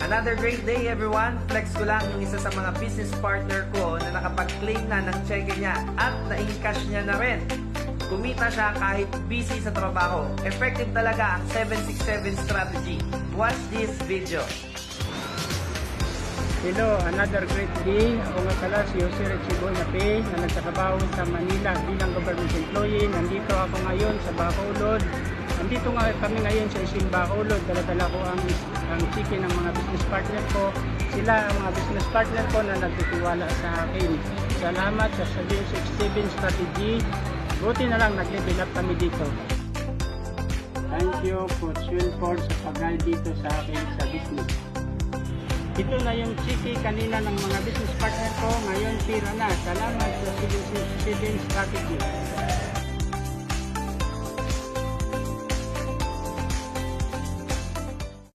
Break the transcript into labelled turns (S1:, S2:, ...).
S1: Another great day everyone! Flex ko lang yung isa sa mga business partner ko na nakapag-claim na ng cheque niya at na-encash niya na rin. Kumita siya kahit busy sa trabaho. Effective talaga ang 767 strategy. Watch this video.
S2: Hello, another great day. Ako nga pala si Jose Rechigo Nape na nagtatrabaho sa Manila bilang government employee. Nandito ako ngayon sa Bacolod. Nandito nga kami ngayon sa Isim Bacolod. Dala-dala ko ang chicken ng mga business partner ko. Sila ang mga business partner ko na nagtitiwala sa akin. Salamat sa 767 strategy. Buti na lang nag-level up kami dito. Thank you for Swillford sa pag-guide dito sa akin sa business. Ito na yung chiki kanina ng mga business partner ko. Ngayon, pira na. Salamat sa 767 strategy.